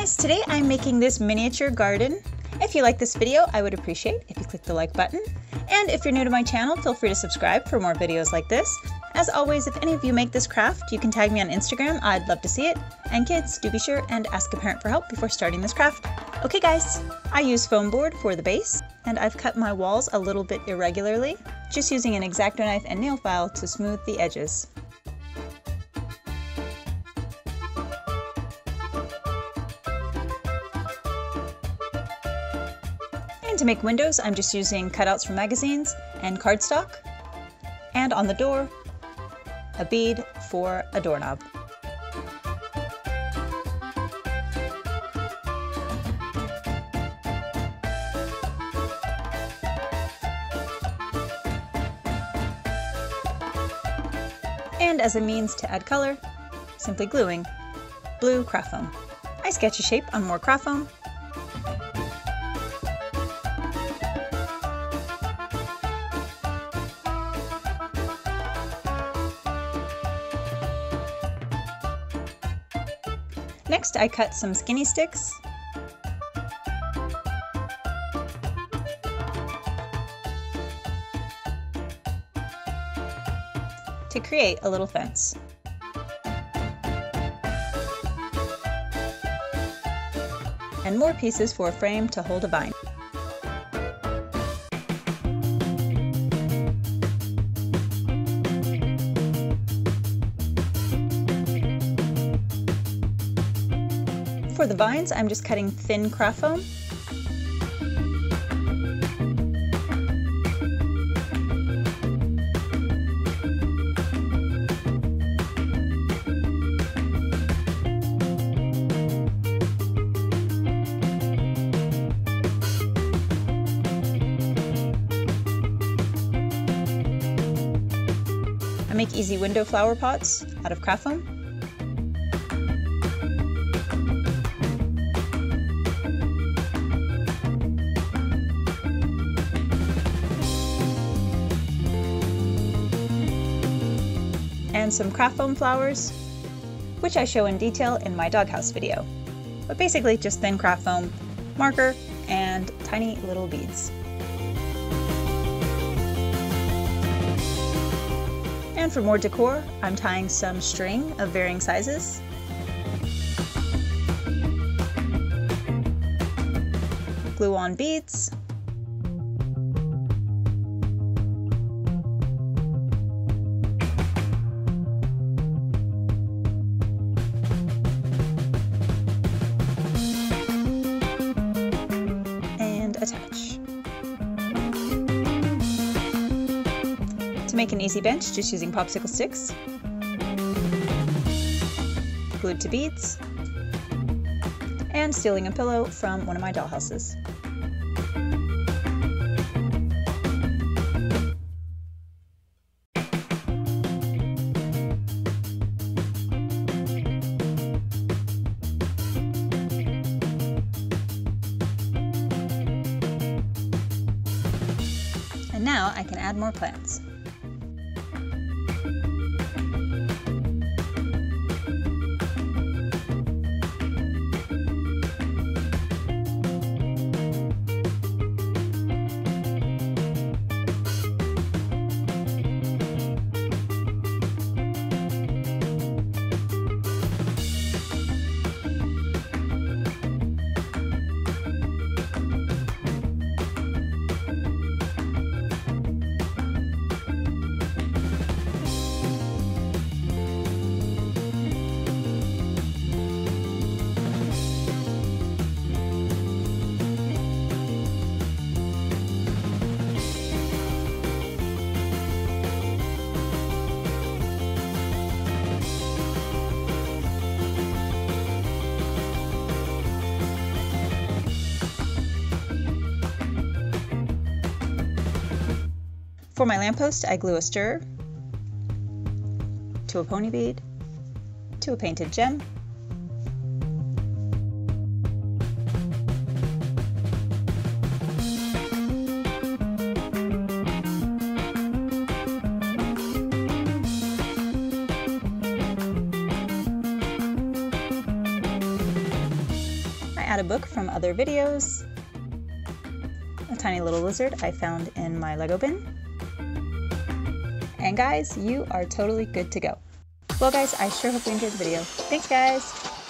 guys, today I'm making this miniature garden. If you like this video, I would appreciate if you click the like button. And if you're new to my channel, feel free to subscribe for more videos like this. As always, if any of you make this craft, you can tag me on Instagram. I'd love to see it. And kids, do be sure and ask a parent for help before starting this craft. Okay guys, I use foam board for the base, and I've cut my walls a little bit irregularly, just using an X-Acto knife and nail file to smooth the edges. And to make windows, I'm just using cutouts from magazines and cardstock. And on the door, a bead for a doorknob. And as a means to add color, simply gluing blue craft foam. I sketch a shape on more craft foam. Next, I cut some skinny sticks. To create a little fence. And more pieces for a frame to hold a vine. For the vines, I'm just cutting thin craft foam. I make easy window flower pots out of craft foam. And some craft foam flowers, which I show in detail in my doghouse video. But basically just thin craft foam, marker, and tiny little beads. And for more decor, I'm tying some string of varying sizes. Glue on beads. And attach. To make an easy bench, just using popsicle sticks, glued to beads, and stealing a pillow from one of my dollhouses. And now I can add more plants. For my lamppost, I glue a stir to a pony bead to a painted gem, add a book from other videos, a tiny little lizard I found in my Lego bin. And guys, you are totally good to go. Well guys, I sure hope you enjoyed the video. Thanks guys!